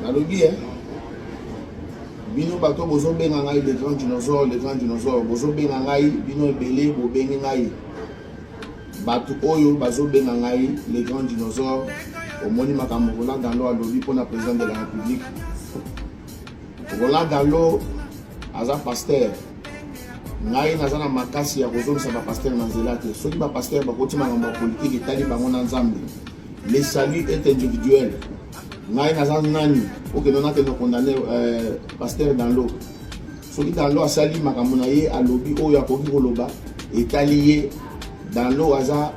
nalobi bino bato bozo benga ngai le grand dinosaure bozo benga ngai bino ebele bobengi ngai bato oyo bazo benga ngai le grand dinosaure omoni makambo Roland Dalo alobi mpona président de la République. Roland Dalo aza pasteur ngai naza na makasi ya kozongisa bapasteur na nzela te soki bapasteur bakoti makambo ya politike etali bango na nzambe. Le salut est individuel. Ngai naza nani okende nakende condamné pasteur Dalo soki Dalo asali makambo na ye alobi oyo akoki koloba etali ye. Dalo aza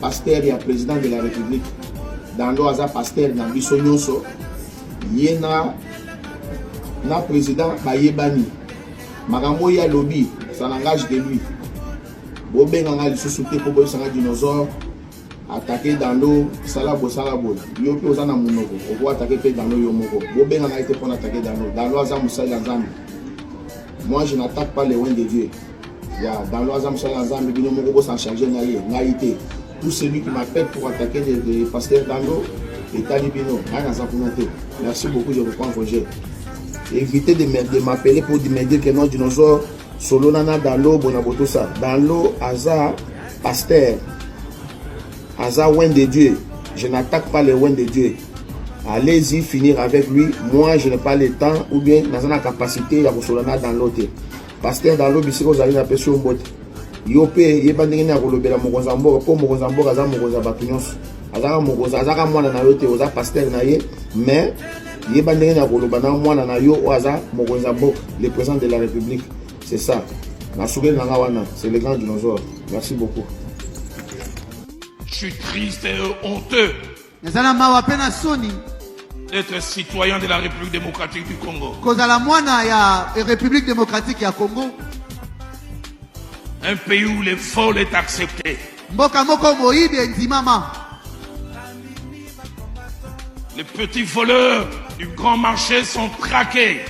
pasteur ya président de la République. Dalo aza pasteur na biso nyonso ye na président bayebani makambo ya lobby ça n'engage que lui bobenga ngali lisusu te po boyisanga dinosaure attaquer Dalo salabo yo pe oza na munoko oko attaquer pe Dalo yo moko bobenga ngai te pona attaquer Dalo aza musali nzambe. Moi je n'attaque pas les loin de Dieu. Dalo aza musali nzambe bino moko bo s'en charger na ye ngai te. Tout celui qui m'appelle pour attaquer des pasteurs Dalo et Talibino, merci beaucoup, je reprends Roger. Évitez de m'appeler pour me dire que non, dinosaure, solo nana Dalo, bonaboto ça. Dalo, Aza, pasteur, Aza, ouen de Dieu. Je n'attaque pas les ouens de Dieu. Allez-y finir avec lui. Moi, je n'ai pas le temps ou bien dans la capacité, à solana dans l'autre. Pasteur Dalo, bisiko, vous allez la personne botte. Yope yebandenge na kolobela mokonza mboka po mokonza mboka za mokonza bato nyonso azaka mokonza azaka mwana na yo te oza pasteur na ye mais yebandenge na koloba na mwana na yo oza mokonza mboka le président de la République. C'est ça na soukeli na wana c'est le grand dinosaure. Merci beaucoup. Je suis triste et honteux nazala mawa pena soni d'être citoyen de la République démocratique du Congo. Kozala mwana ya République démocratique ya Congo. Un pays où le vol est accepté. Les petits voleurs du grand marché sont traqués.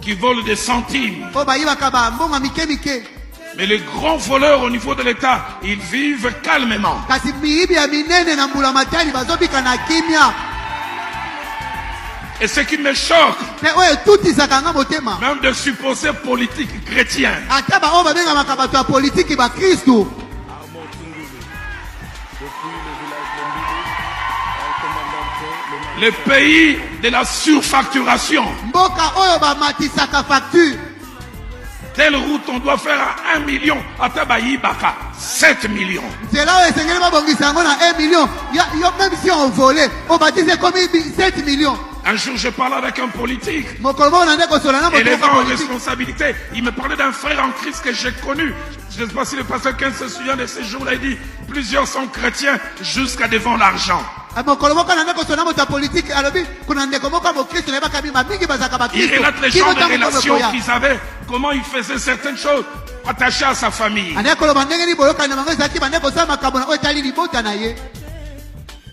Qui volent des centimes. Mais les grands voleurs au niveau de l'État, ils vivent calmement. Et ce qui me choque, même de supposés politiques chrétiens, le pays de la surfacturation. Telle route, on doit faire à 1 million. À Tabayi Baka, 7 millions. C'est là où $1 million. Même si on volait, on va dire comme 7 millions. Un jour, je parlais avec un politique. Et les gens en responsabilité, il me parlait d'un frère en Christ que j'ai connu. Je ne sais pas si le pasteur 15 se souvient de ces jours-là. Il dit, plusieurs sont chrétiens jusqu'à devant l'argent. Il relate les gens de relations qu'ils avaient, comment ils faisaient certaines choses attachées à sa famille.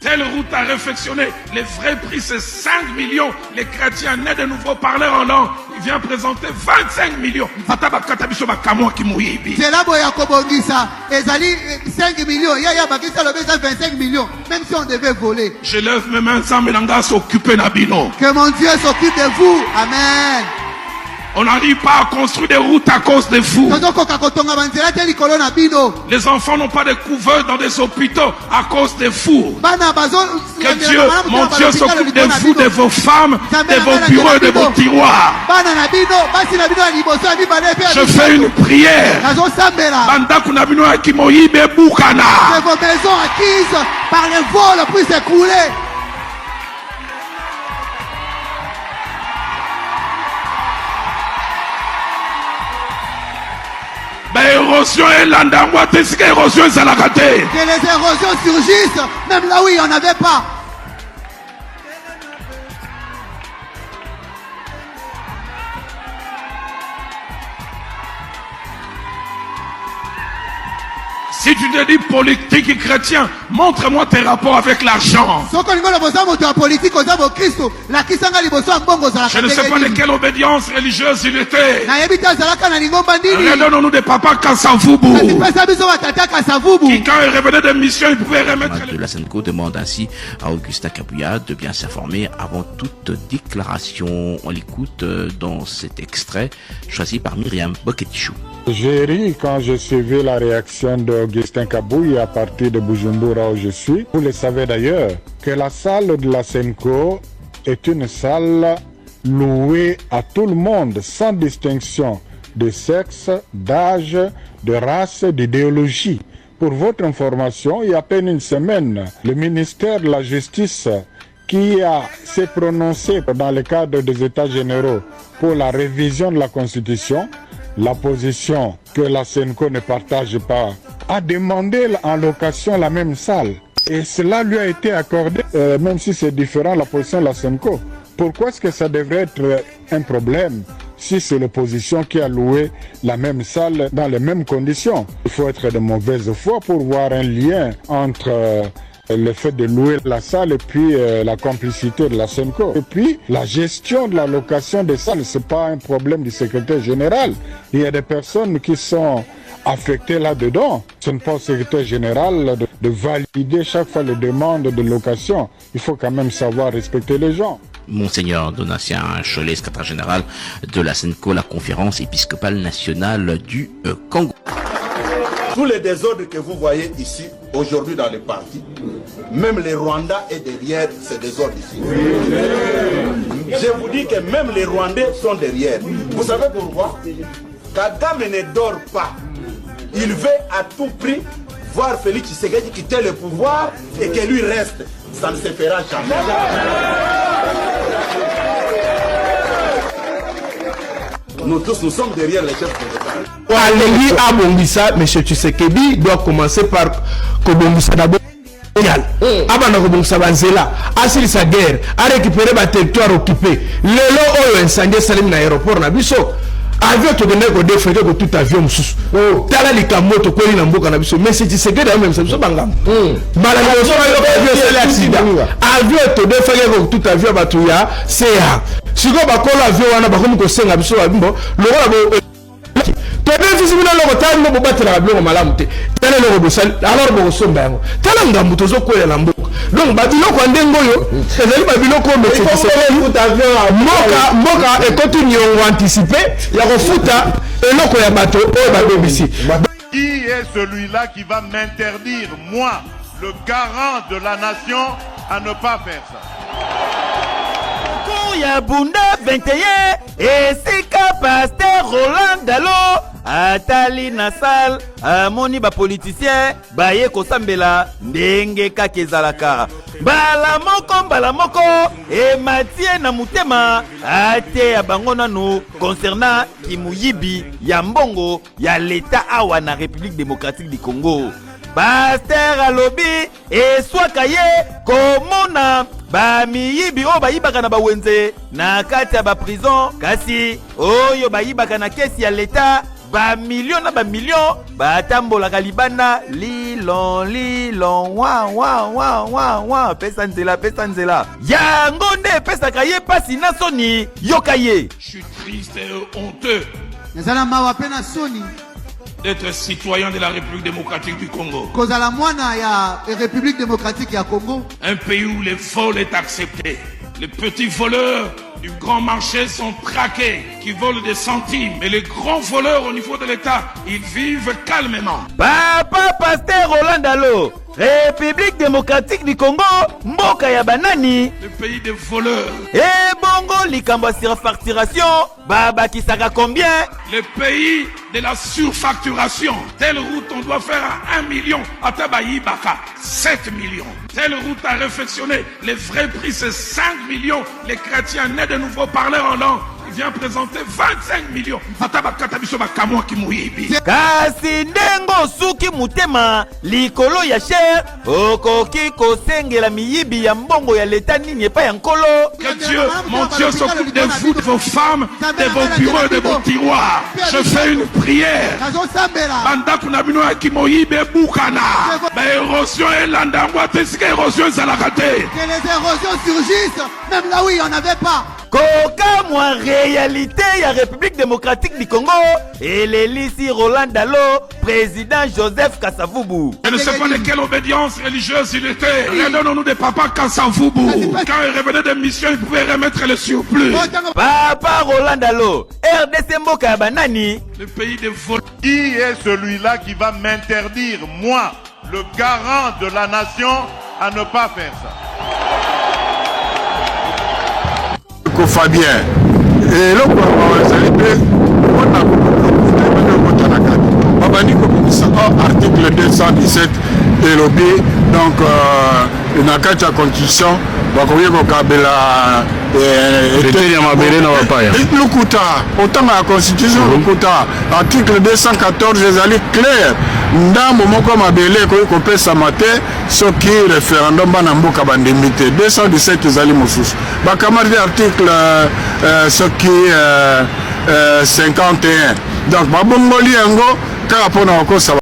Telle route à réflexionner. Les vrais prix, c'est 5 millions. Les chrétiens nés de nouveau parleurs en langue, il vient présenter 25 millions. C'est là où Yakobongisa, Ezali 5 millions. Yaya Bakisa le 25 millions. Même si on devait voler. Je lève mes mains sans mélanger s'occuper d'Abino. Que mon Dieu s'occupe de vous. Amen. On n'arrive pas à construire des routes à cause de vous. Les enfants n'ont pas de couverts dans des hôpitaux à cause de vous. Que Dieu, mon Dieu, s'occupe de vous, de vos femmes, de vos bureaux et de vos tiroirs. Je fais une prière. De vos maisons acquises par les vols puissent s'écrouler. Érosion et l'andangwa, t'es ce qu'érosion est à la gâte. Que les érosions surgissent, même là où il n'y en avait pas. Si tu te dis politique et chrétien, montre-moi tes rapports avec l'argent. Je Je ne sais pas de quelle obédience religieuse il était. Redonnons-nous des papas Kassavubu. Qui, quand il revenait de mission, il pouvait remettre de la Senco demande ainsi à Augustin Kabuya de bien s'informer avant toute déclaration. On l'écoute dans cet extrait choisi par Myriam Boketichou. J'ai ri quand j'ai suivi la réaction d'Augustin Kabuya à partir de Bujumbura où je suis. Vous le savez d'ailleurs que la salle de la Senco est une salle louée à tout le monde sans distinction de sexe, d'âge, de race, d'idéologie. Pour votre information, il y a à peine une semaine, le ministère de la Justice qui s'est prononcé dans le cadre des États généraux pour la révision de la Constitution, la position que la Senco ne partage pas, a demandé en location la même salle. Et cela lui a été accordé, même si c'est différent la position de la Senco. Pourquoi est-ce que ça devrait être un problème si c'est l'opposition qui a loué la même salle dans les mêmes conditions? Il faut être de mauvaise foi pour voir un lien entre le fait de louer la salle et puis la complicité de la Senco. Et puis, la gestion de la location des salles, ce n'est pas un problème du secrétaire général. Il y a des personnes qui sont affectées là-dedans. Ce n'est pas au secrétaire général de valider chaque fois les demandes de location. Il faut quand même savoir respecter les gens. Monseigneur Donatien Cholet, secrétaire général de la Senco, la conférence épiscopale nationale du Congo. Tous les désordres que vous voyez ici, aujourd'hui dans les partis, même les Rwandais est derrière ces désordres ici. Je vous dis que même les Rwandais sont derrière. Vous savez pourquoi? Kagame ne dort pas. Il veut à tout prix voir Félix Tshisekedi quitter le pouvoir et que lui reste. Ça ne se fera jamais. Nous tous, nous sommes derrière les chefs de l'État. Alenghi Abongisa, M. Tshisekedi doit commencer par Kobongisa d'abord. Abana Kobongisa Banzela, assis sa guerre, a récupéré le territoire occupé. Le lot incendie Salim na aéroport na biso. Avion to donner ko defete ko tout avion mususu. Tala likamoto ko ina mboka na biso. Mais c'est Tshisekedi même ça biso bangam. Bala na so avion c'est l'accident. Avion to defete ko tout avion batuya CA. Siko bakolo avion wana bakomi ko senga biso babimbo. Lokola bo Tebe fisi bina loko tali mo batela avion malamu te. Tala loko bosal alors bo somba yango. Tala ngambu tozo koya na mboka. Donc babiloko ndengo yo ezali babiloko mboka ekoti anticipé ya kofuta eloko ya bato oyo babebisi. Qui est celui-là qui va m'interdire, moi, le garant de la nation, à ne pas faire ça? Ya Bunda 21 esika Pasteur Roland Dalo atali na salle amoni ba politicien baye kosambela ndenge kaka ezalaka mbala moko ematie na mutema ate ya bango nanu concernant kimuyibi ya mbongo ya leta awa na République démocratique du Congo. Pasteur alobi eswaka ye komona ba miyibi o bayibaka na bawenze na kati ya ba prison kasi oyo bayibaka na kesi ya leta ba million na ba million batambolaka libanda lilon wa pesa nzela yango nde pesaka ye pasi na soni yoka ye. Je suis triste et honteux nazala mawa pena soni d'être citoyen de la République démocratique du Congo. kozala mwana ya République démocratique ya Congo, un pays où le vol est accepté. Les petits voleurs du grand marché sont traqués, qui volent des centimes. Mais les grands voleurs au niveau de l'État, ils vivent calmement. Papa Pasteur Roland Dalo, République démocratique du Congo, mboka ya banani, le pays des voleurs. Et bongo likambo surfacturation, baba kisaka combien? Le pays de la surfacturation. Telle route on doit faire à 1 million, à Tabayi Baka 7 millions. Telle route à réfectionner, le vrai prix c'est 5 millions. Les chrétiens nés de nouveau parleurs en langue, ils vient présenter 25 millions. kasi ndengo suki mutema likolo ya cher okoki kosengela miyibi ya mbongo ya leta nini epa ya nkolo. Que Dieu, mon Dieu s'occupe de vous, de vos femmes, de vos bureaux, de vos tiroirs. Je fais une prière. Banda kunabino akimoyibe bukana. Ba érosion et landangwa tesika érosion zalakate. Que les érosions surgissent, même là où il n'y en avait pas. Koka mwa réalité ya République démocratique du Congo et l'Élysée Roland Dalo, président Joseph Kasavubu. Je ne sais pas de quelle obédience religieuse il était. Redonnons-nous de papa Kasavubu. Quand il revenait de mission, il pouvait remettre le surplus. Papa Roland Dalo, RDC Mboka Banani. Le pays des vols. Qui est celui-là qui va m'interdire, moi, le garant de la nation, à ne pas faire ça? Fabien et le article 217 et lobby donc na kati ya constitution bakoki kokabela lukuta otanga ya constitution lukuta article 214 ezali clair ndambo moko mabele ekoki kopesama te soki référendum bana mboka bandimi te 217 ezali mosusu bakamati article soki 51 donc babongoli yango kaka mpona kokosa.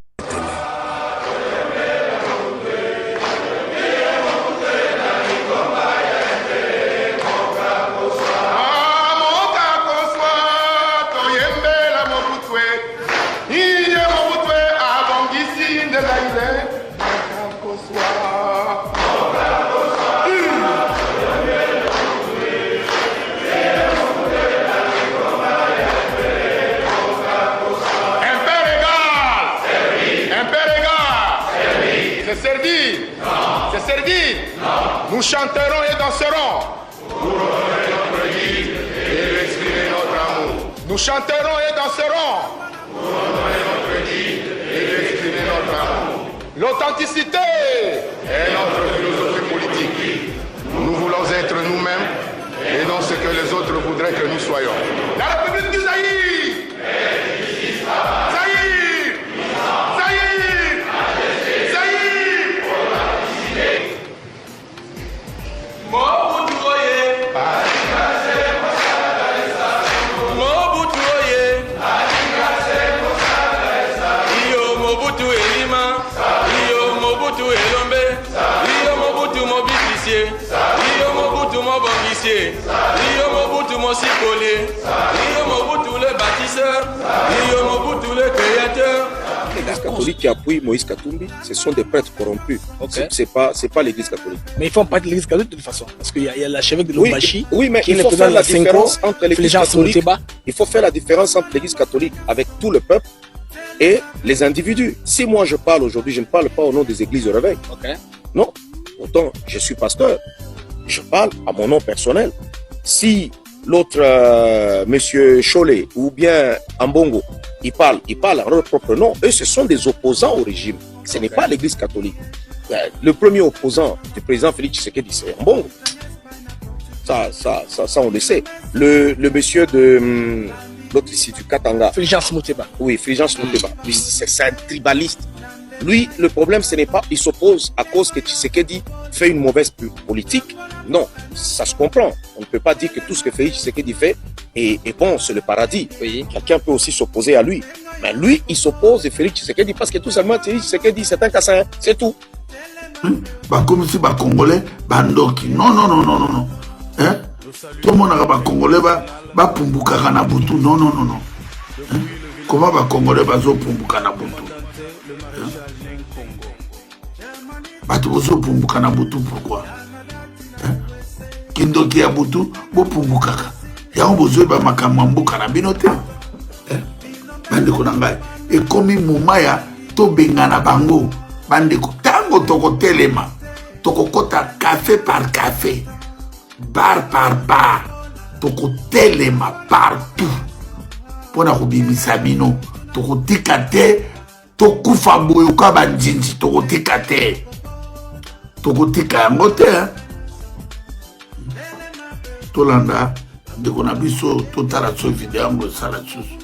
Nous chanterons et danserons. Et exprimer notre amour. Nous chanterons et danserons. Et exprimer notre amour. L'authenticité est notre philosophie politique. Nous voulons être nous-mêmes et non ce que les autres voudraient que nous soyons. La République du Zaïre. Zaïre. Zaïre. Zaïre. Mobutu oye. Mobutu oye. Iyo Mobutu elima. Iyo Mobutu elombe. Iyo Mobutu mobilisé. Iyo Mobutu mobongisier. Iyo Mobutu mosikole. Iyo Mobutu le bâtisseur. Iyo Mobutu le créateur. L'Église catholique qui appuie Moïse Katumbi, ce sont des prêtres corrompus. Okay. C'est pas l'Église catholique. Mais ils font pas de l'Église catholique de toute façon, parce qu'il y a l'archevêque de Lubumbashi. Oui, mais il faut faire la différence entre l'Église catholique. Il faut faire la différence entre l'Église catholique avec tout le peuple et les individus. Si moi je parle aujourd'hui, je ne parle pas au nom des églises de réveil. Okay. Non. Pourtant, je suis pasteur. Je parle à mon nom personnel. Si l'autre, monsieur Cholet ou bien Ambongo, ils parlent en leur propre nom. Eux, ce sont des opposants au régime. Ce n'est pas l'Église catholique. Le premier opposant du président Félix Tshisekedi, c'est Ambongo. Ça, on le sait. Le monsieur de l'autre ici, du Katanga. Fulgence Muteba. Oui, Fulgence Muteba. C'est un tribaliste. Lui, le problème, ce n'est pas il s'oppose à cause que Tshisekedi fait une mauvaise politique. Non, ça se comprend. On ne peut pas dire que tout ce que Félix Tshisekedi fait est bon, c'est le paradis. Oui. Quelqu'un peut aussi s'opposer à lui. Mais lui, il s'oppose à Félix Tshisekedi parce que tout simplement, Félix Tshisekedi, c'est un cassin, c'est tout. Comme si les Congolais, bandoki. Non. Hein? Tout le monde a Congolais, ba pumbuka na butu. Non. Hein? Comment les Congolais bazo pumbuka na butu? Bato bozo pumbuka na butu, pourquoi? Kindoki ya butu bo pumbukaka yango bozo ba makambo mboka na binote bandeko na ngai ekomi moma ya tobengana bango bandeko tango tokotelema tokokota café par café bar par bar tokotelema partout pona kobimisa bino tokotika te tokufa boyo ka banjinji tokotika te tokotika yango te tolanda ndeko na biso totala so video yango esala lisusu